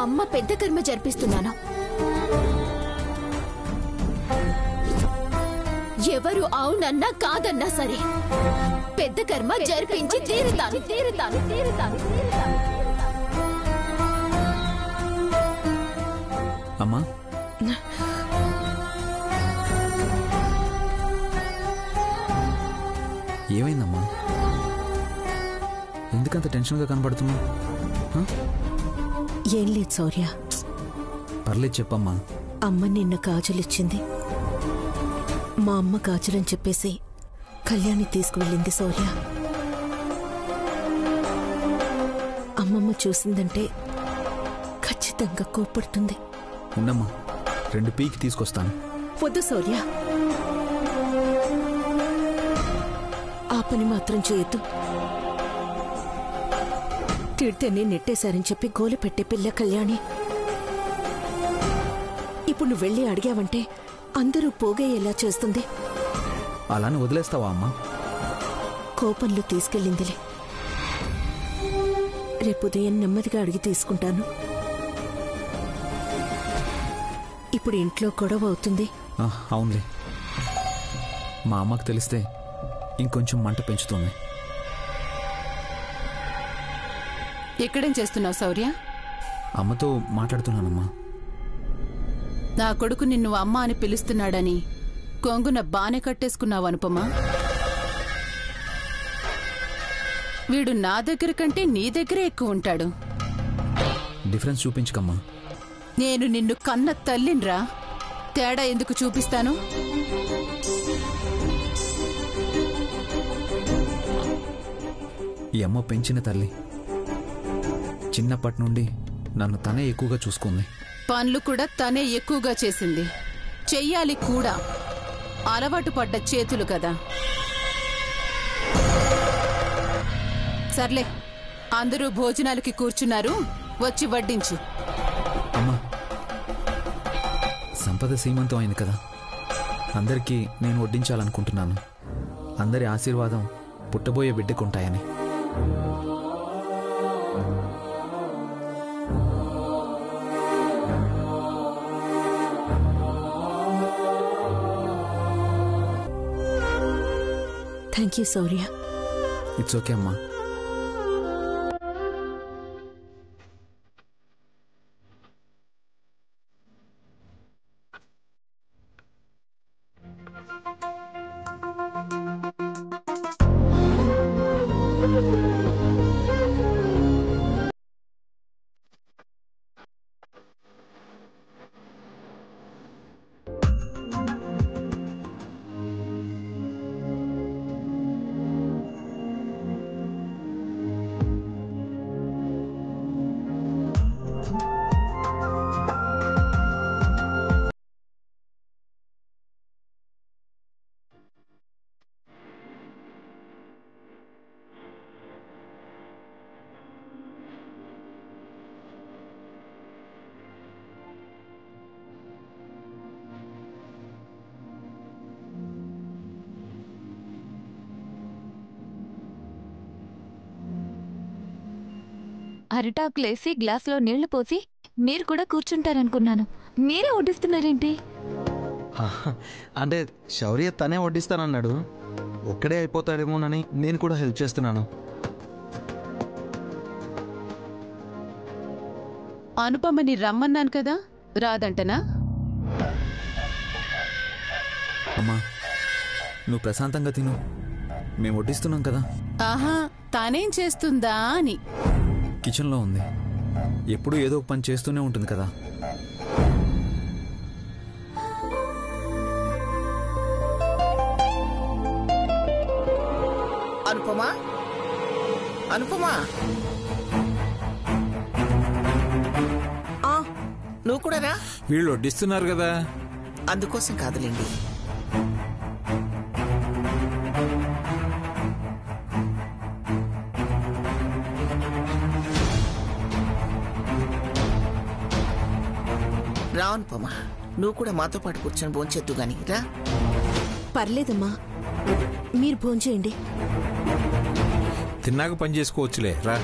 అమ్మ పెద్ద కర్మ జరిపిస్తున్నాను. ఎవరు అవునన్నా కాదన్నా సరే పెద్ద కర్మ జరిపించి తీరుతాను. అమ్మా, ఏమైందమ్మా? ఎందుకంత టెన్షన్గా కనబడుతున్నా? ఏం లేదు శౌర్య. పర్లేదు చెప్పమ్మా. అమ్మ నిన్న గాజులిచ్చింది. మా అమ్మ గాజులని చెప్పేసి కళ్యాణి తీసుకువెళ్ళింది శౌర్య. అమ్మమ్మ చూసిందంటే ఖచ్చితంగా కోప్పడుతుంది. ఉండమ్మా, 2 పీకి తీసుకొస్తాను. వద్దు శౌర్య, ఆ పని మాత్రం చేయొద్దు. తిడితేనే నెట్టేశారని చెప్పి గోలు పెట్టే పిల్ల కళ్యాణి. ఇప్పుడు నువ్వు వెళ్ళి అడిగావంటే అందరూ పోగేయేలా చేస్తుంది. అలానే వదిలేస్తావా అమ్మా? కోపంలో తీసుకెళ్ళిందిలే. రేపు ఉదయం నెమ్మదిగా అడిగి తీసుకుంటాను. ఇప్పుడు ఇంట్లో గొడవ అవుతుంది. అవునులే, మా అమ్మకు తెలిస్తే ఇంకొంచెం మంట పెంచుతుంది. ఎక్కడేం చేస్తున్నావు శౌర్య? అమ్మతో మాట్లాడుతున్నానమ్మా. నా కొడుకు నిన్ను అమ్మ అని పిలుస్తున్నాడని కొంగున బానే కట్టేసుకున్నావు అనుపమా. వీడు నా దగ్గర కంటే నీ దగ్గరే ఎక్కువ ఉంటాడు. డిఫరెన్స్ చూపించకమ్మా. నేను నిన్ను కన్న తల్లిన్రా, తేడా ఎందుకు చూపిస్తాను? ఈ అమ్మ పెంచిన తల్లి. చిన్నప్పటి నుండి నన్ను తనే ఎక్కువగా చూసుకుంది. పనులు కూడా తనే ఎక్కువగా చేసింది. చెయ్యాలి కూడా. అలవాటు పడ్డ చేతులు కదా. సర్లే, అందరూ భోజనాలకి కూర్చున్నారు, వచ్చి వడ్డించు. అమ్మా, సంపద సీమంతం అయింది కదా, అందరికీ నేను వడ్డించాలనుకుంటున్నాను. అందరి ఆశీర్వాదం పుట్టబోయే బిడ్డకుంటాయని. Thank you Shaurya. It's okay అమ్మా. అరిటాకులేసి గ్లాసులో నీళ్లు పోసి మీరు కూడా కూర్చుంటారనుకున్నాను. మీరే వడ్డిస్తున్నారేంటి? అంటే శౌర్య తనే వడ్డిస్తానన్నాడు. ఒక్కడే అయిపోతాడేమోనని నేను కూడా హెల్ప్ చేస్తున్నాను. అనుపమని రమ్మన్నాను కదా, రాదంటనా? అమ్మా, నువ్వు ప్రశాంతంగా తిను, మేము వడ్డిస్తున్నాం కదా. ఆహా, తానేం చేస్తుందా అని. కిచెన్లో ఉంది, ఎప్పుడూ ఏదో ఒక పని చేస్తూనే ఉంటుంది కదా. అనుపమా, అనుపమా, నువ్వు కూడా రా. వీళ్ళు వడ్డిస్తున్నారు కదా, అందుకోసం కాదులేండి. రా అనుపమా, నువ్వు కూడా మాతో పాటు కూర్చొని భోంచేద్దు గాని రా. పర్లేదమ్మా, మీరు భోంచేయండి. తిన్నాక పని చేసుకోవచ్చులే, రా.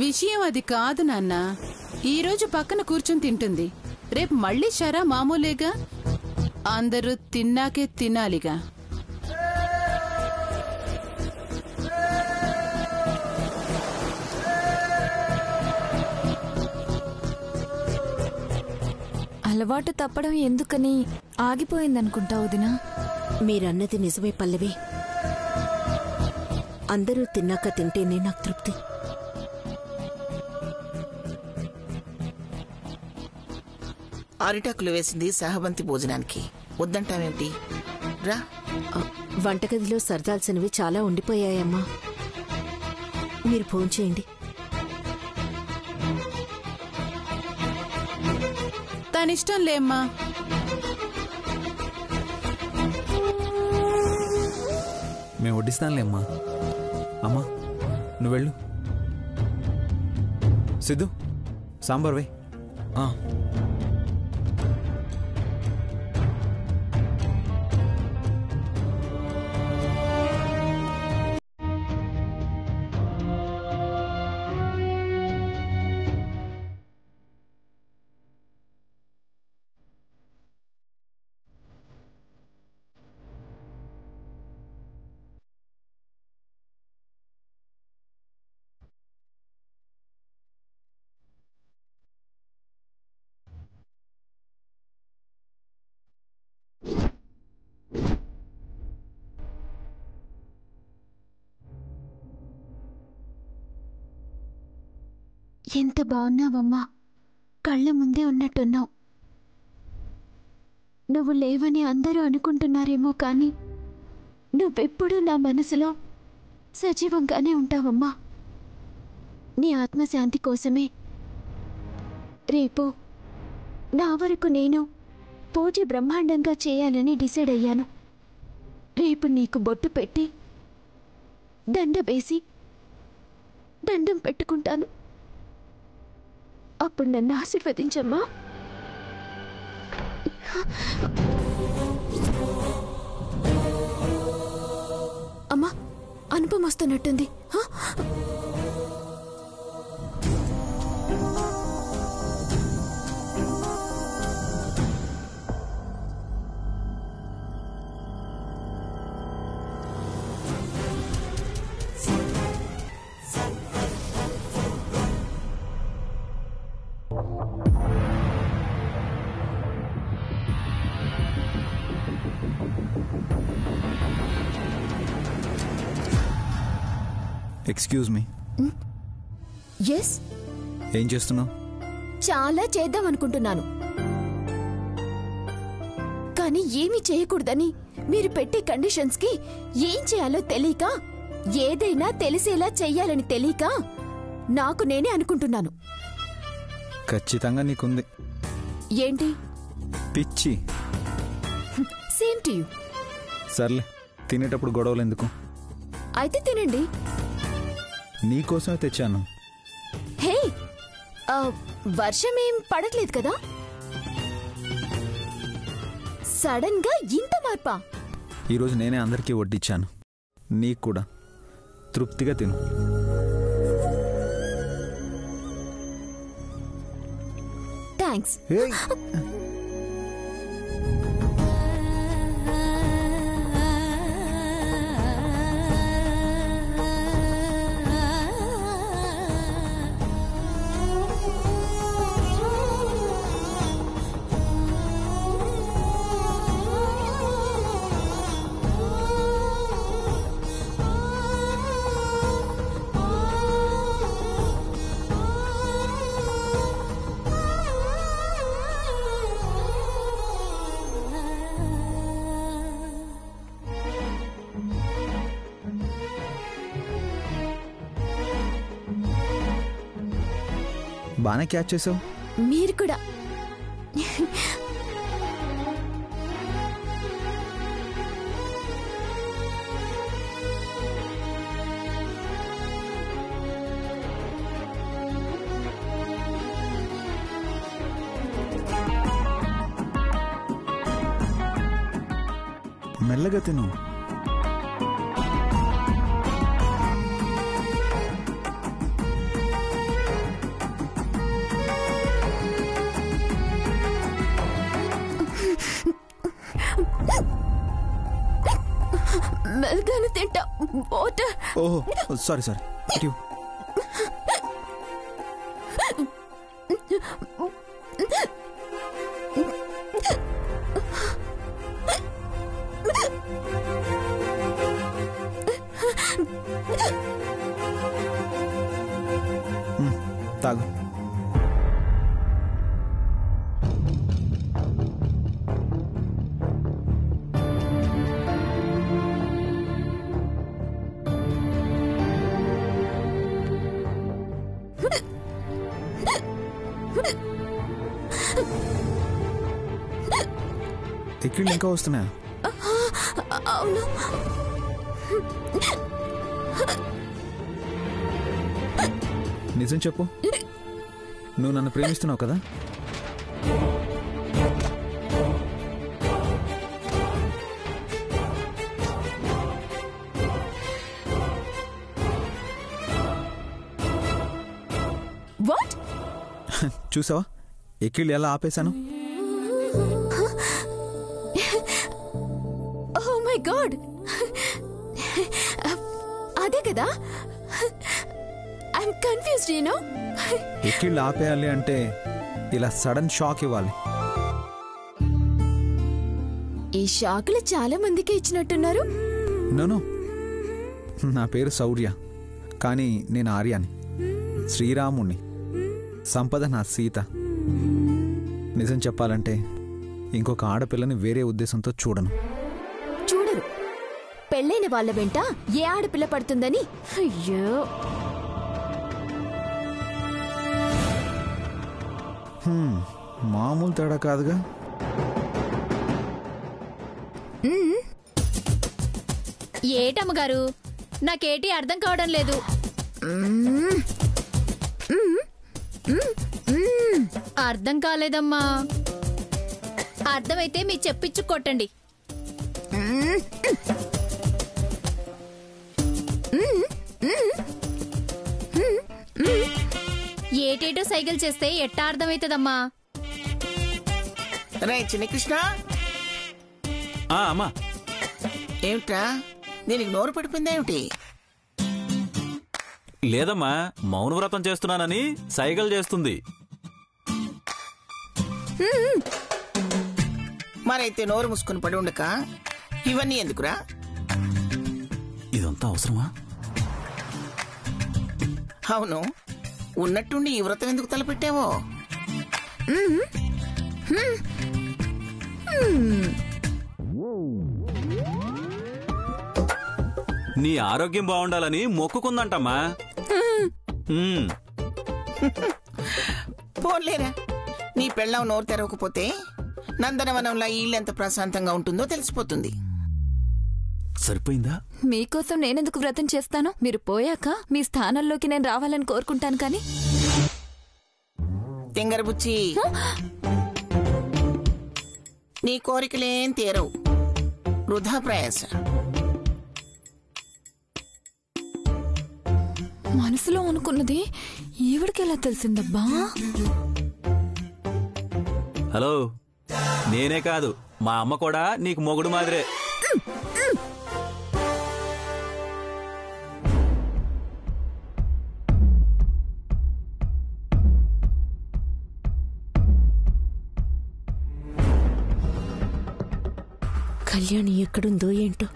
విషయం అది కాదు నాన్న. ఈరోజు పక్కన కూర్చొని తింటుంది, రేపు మళ్ళీ షరా మామూలేగా. అందరూ తిన్నాకే తినాలిగా. అలవాటు తప్పడం ఎందుకని ఆగిపోయిందనుకుంటా వదినా. మీరన్నది నిజమే పల్లవి. అందరూ తిన్నాక తింటేనే నాకు తృప్తి. అరిటాకులు వేసింది సహబంతి భోజనానికి, వద్దంటావేమిటి? రా. వంటగదిలో సర్దాల్సినవి చాలా ఉండిపోయాయమ్మా. మీరు ఫోన్ చేయండి. తనిష్టం లేమ్మా. మేము వడ్డిస్తానులే అమ్మా. అమ్మా నువ్వు వెళ్ళు. సిద్ధు సాంబార్ వే. ఎంత బాగున్నావమ్మా, కళ్ళ ముందే ఉన్నట్టున్నావు. నువ్వు లేవని అందరూ అనుకుంటున్నారేమో కానీ నువ్వెప్పుడూ నా మనసులో సజీవంగానే ఉంటావమ్మా. నీ ఆత్మశాంతి కోసమే రేపు నా వరకు నేను పూజ బ్రహ్మాండంగా చేయాలని డిసైడ్ అయ్యాను. రేపు నీకు బొట్టు పెట్టి దండ వేసి దండం పెట్టుకుంటాను. అప్పుడు నన్ను ఆశీర్వదించమ్మా. అమ్మా, అనుపమ వస్తున్నట్టుంది. Excuse me. ఎస్, ఏం చేస్తున్నావు? చాలా చేద్దాం అనుకుంటున్నాను, కానీ ఏమీ చేయకూడదని మీరు పెట్టే కండిషన్స్ కి ఏం చేయాలో తెలియక, ఏదైనా తెలిసేలా చెయ్యాలని తెలియక నాకు నేనే అనుకుంటున్నాను. ఖచ్చితంగా నీకుంది. ఏంటి? పిచ్చి. Same to you. సర్లే, తినేటప్పుడు గొడవలు ఎందుకు? అయితే తినండి. నీకోసమే తెచ్చాను. హే, వర్షం ఏం పడట్లేదు కదా? సడన్ గా ఇంత మార్పా? ఈరోజు నేనే అందరికీ వడ్డిచ్చాను, నీకు కూడా. తృప్తిగా తిను. థ్యాంక్స్. బానే క్యాచ్ చేసావు. మీరు కూడా. మెల్లగా తిను. బాగానే తింటా వాటర్. ఓహో సారీ ఇటు. తాగు. ఎక్కిళ్ళు ఇంకా వస్తున్నాయా? అవును. నిజం చెప్పు, నువ్వు నన్ను ప్రేమిస్తున్నావు కదా? వాట్? చూసావా ఎక్కిళ్ళు ఎలా ఆపేశాను? ఓ మై గాడ్, అదే కదా. I'm confused you know. ఎక్కిళ్ళు ఆపేయాలి అంటే ఇలా సడన్ షాక్ ఇవ్వాలి. ఈ షాకులు చాలా మందికి ఇచ్చినట్టున్నారు. నో, నా పేరు శౌర్య, కానీ నేను ఆర్యాని, శ్రీరాముణ్ణి. సంపద నా సీత. నిజం చెప్పాలంటే ఇంకొక ఆడపిల్లని వేరే ఉద్దేశంతో చూడను. చూడరు. పెళ్ళైన వాళ్ళ వెంట ఏ ఆడపిల్ల పడుతుందని. అయ్యో, మామూలు తేడా కాదుగా. ఏటమ్మగారు, నాకేటి అర్థం కావడం లేదు. అర్థం కాలేదమ్మా. అర్థమైతే మీ చెప్పించు కొట్టండి. ఏటేటో సైకిల్ చేస్తే ఎట్టా అర్థమైతుందమ్మా? రే చిన్న కృష్ణ, అమ్మా. ఏమిట్రా దీనికి నోరు పడిపోయిందేమిటి? లేదమ్మా, మౌనవ్రతం చేస్తున్నానని సైకిల్ చేస్తుంది. మరైతే నోరు మూసుకొని పడి ఉండక ఇవన్నీ ఎందుకురా? ఇదంతా అవసరమా? అవును, ఉన్నట్టుండి ఈ వ్రతం ఎందుకు తలపెట్టావో? నీ ఆరోగ్యం బాగుండాలని మొక్కుకుందంటమ్మా. పోలేరా, నీ పెళ్ళం నోరు తెరవకపోతే నందనవనంలో ఈ ఇల్లు ఎంత ప్రశాంతంగా ఉంటుందో తెలిసిపోతుంది. సరిపోయిందా? మీకోసం నేనెందుకు వ్రతం చేస్తాను? మీరు పోయాక మీ స్థానంలోకి నేను రావాలని కోరుకుంటాను. కానీ తెంగరబుచ్చి, నీ కోరికలేం తీరవు, వృధా ప్రయాస. మనసులో అనుకున్నది ఈవిడికెలా తెలిసిందబ్బా? హలో, నేనే కాదు, మా అమ్మ కూడా నీకు మొగుడు మాదిరే. కళ్యాణి ఎక్కడుందో ఏంటో.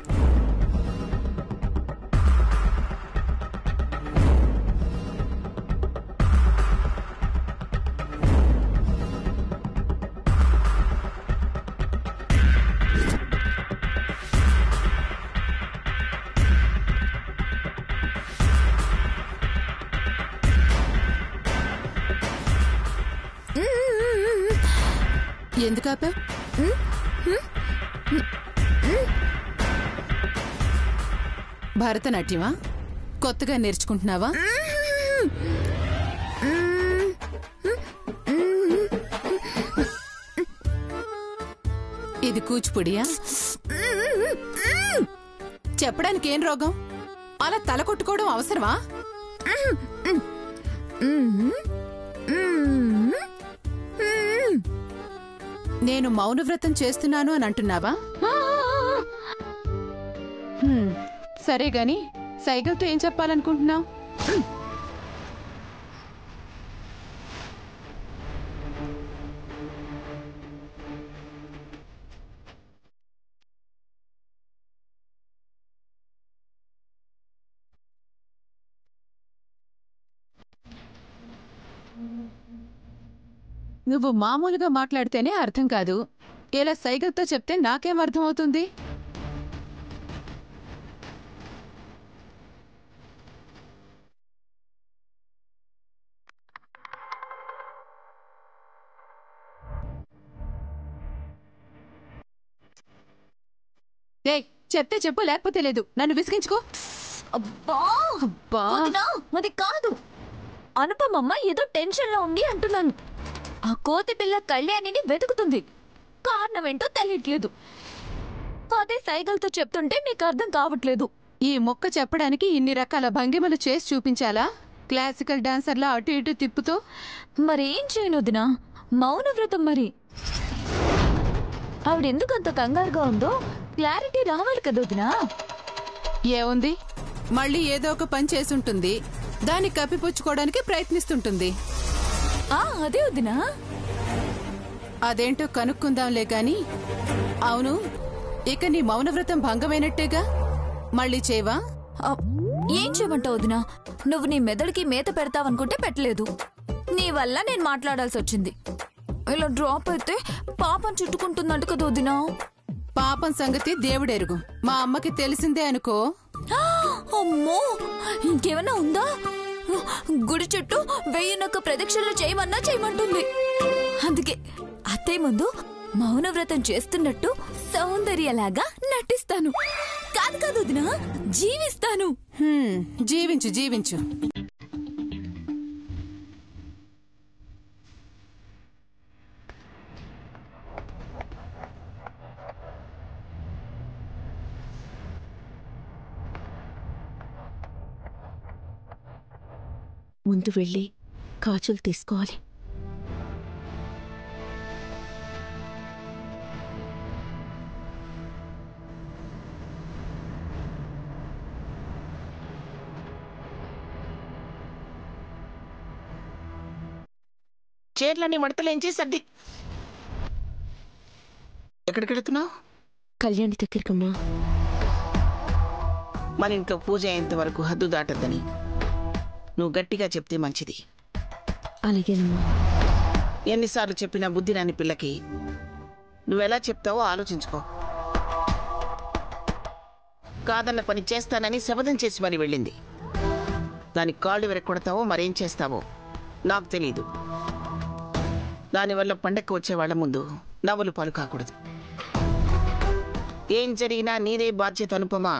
ఎందుకు ఆపా? భరతనాట్యమా? కొత్తగా నేర్చుకుంటున్నావా? ఇది కూచిపూడియా? చెప్పడానికి ఏం రోగం? అలా తల కొట్టుకోవడం అవసరమా? నేను మౌనవ్రతం చేస్తున్నాను అని అంటున్నావా? సరే గాని సైగలతో ఏం చెప్పాలనుకుంటున్నావు? నువ్వు మామూలుగా మాట్లాడితేనే అర్థం కాదు, ఇలా సైగలతో చెప్తే నాకేం అర్థమవుతుంది? చెప్తే చెప్పు, లేకపోతే లేదు. నన్ను విసిగించుకో. అబ్బా అబ్బా వదినా, అది కాదు. అనుపమమ్మ ఏదో టెన్షన్ లో ఉంది అంటున్నాను. ఆ కోతి పిల్ల కళ్యాణిని వెతుకుతుంది. కారణం ఏంటో తెలియట్లేదు. అదే సైగలతో చెప్తుంటే నీకు అర్థం కావట్లేదు. ఈ మొక్క చెప్పడానికి ఇన్ని రకాల భంగిమలు చేసి చూపించాలా? క్లాసికల్ డాన్సర్లా అటు ఇటు తిప్పుతో. మరేం చేయను వదినా, మౌనవ్రతం. మరి ఆవిడెందుకు అంత కంగారుగా ఉందో క్లారిటీ రావాలి కదా వదినా. ఏముంది, మళ్ళీ ఏదో ఒక పని చేసుంటుంది, దాన్ని కప్పిపుచ్చుకోవడానికి ప్రయత్నిస్తుంటుంది. అదే వదినా. అదేంటో కనుక్కుందాంలే గాని. అవును, ఇక నీ మౌనవ్రతం భంగమైనట్టేగా. మళ్ళీ చేయవా? ఏం చేయమంటావు వదినా? నువ్వు నీ మెదడుకి మేత పెడతావనుకుంటే పెట్టలేదు. నీ వల్ల నేను మాట్లాడాల్సి వచ్చింది. ఇలా డ్రాప్ అయితే పాపం చుట్టుకుంటుందంట కదా వదినా. పాపం సంగతి దేవుడెరుగు. మా అమ్మకి తెలిసిందే అనుకో. అమ్మో, ఇంకేమన్నా ఉందా? గుడి చుట్టూ 1000 ప్రదక్షిణలు చేయమన్నా చేయమంటుంది. అందుకే అత్తయ్య ముందు మౌనవ్రతం చేస్తున్నట్టు సౌందర్యలాగా నటిస్తాను. కాదు కాదు వదినా, జీవిస్తాను. జీవించు జీవించు. ముందు వెళ్ళి కాచులు తీసుకోవాలి. చీరలన్నీ మడతలేంచి సర్ది. ఎక్కడికి వెళుతున్నావు? కళ్యాణి దగ్గరికమ్మా. మన ఇంట్లో పూజ అయ్యేంత వరకు హద్దు దాటద్దని నువ్వు గట్టిగా చెప్తే మంచిది. అలాగేనమ్మా. ఎన్నిసార్లు చెప్పినా బుద్ధి రాని పిల్లకి నువ్వెలా చెప్తావో ఆలోచించుకో. కాదన్న పని చేస్తానని శపథం చేసి మరి వెళ్ళింది. దానికి కాళ్ళు వెరక్కొడతావో మరేం చేస్తావో నాకు తెలీదు. దానివల్ల పండక్కి వచ్చే వాళ్ళ ముందు నవ్వులు పాలు కాకూడదు. ఏం జరిగినా నీదే బాధ్యత అనుపమా.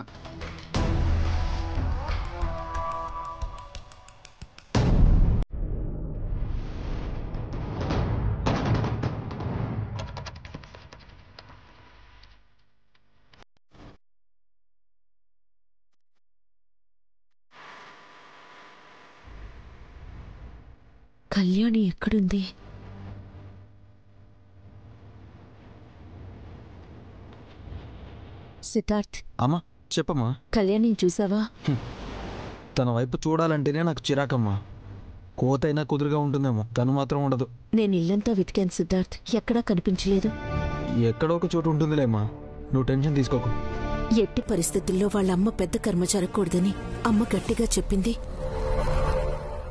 కళ్యాణి ఎక్కడుంది? సిద్ధార్థ్, అమ్మా చెప్పమ్మా. కళ్యాణి చూసావా? తన వైపు చూడాలంటేనే నాకు చిరాకమ్మా. కోతైనా కుదురుగా ఉంటుందేమో, తను మాత్రం ఉండదు. నేను ఇల్లంతా వెతికాను సిద్ధార్థ్, ఎక్కడా కనిపించలేదు. ఎక్కడో ఒక చోటు ఉంటుందిలేమ్మా, నువ్వు టెన్షన్ తీసుకోకు. ఎట్టి పరిస్థితుల్లో వాళ్ళ అమ్మ పెద్ద కర్మ జరగకూడదని అమ్మ గట్టిగా చెప్పింది.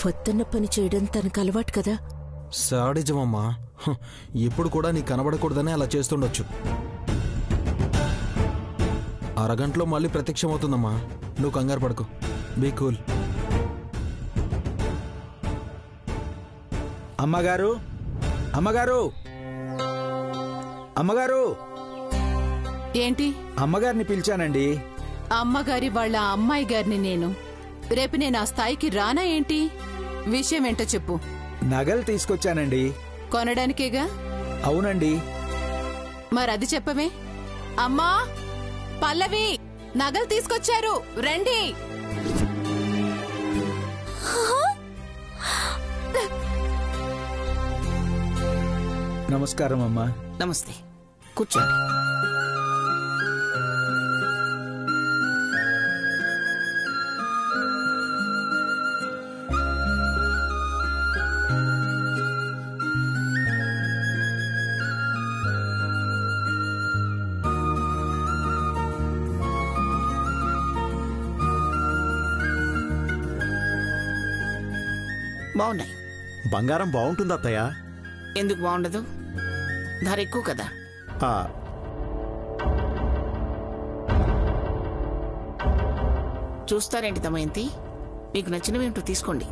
పొద్దున్న పని చేయడం తనకు అలవాటు కదా. సాడిజమమ్మా, ఎప్పుడు కూడా నీకు కనబడకూడదని అలా చేస్తుండొచ్చు. అరగంటలో మళ్ళీ ప్రత్యక్షమవుతుందమ్మా, నువ్వు కంగారు పడుకో. Be cool. అమ్మగారు, అమ్మగారు, అమ్మగారు. ఏంటి? అమ్మగారిని పిలిచానండి. అమ్మగారి వాళ్ళ అమ్మాయి గారిని నేను. రేపు నేను ఆ స్థాయికి రానా ఏంటి? విషయం ఏంటో చెప్పు. నగలు తీసుకొచ్చానండి. కొనడానికేగా? అవునండి. మరది చెప్పవే. అమ్మా, పల్లవి, నగలు తీసుకొచ్చారు, రండి. నమస్కారం అమ్మా. నమస్తే, కూర్చోండి. బాగున్నాయి. బంగారం బాగుంటుంది అత్తయ్య. ఎందుకు బాగుండదు? ధర ఎక్కువ కదా. చూస్తారేంటి దమయంతి? మీకు నచ్చినవి ఏంటో తీసుకోండి.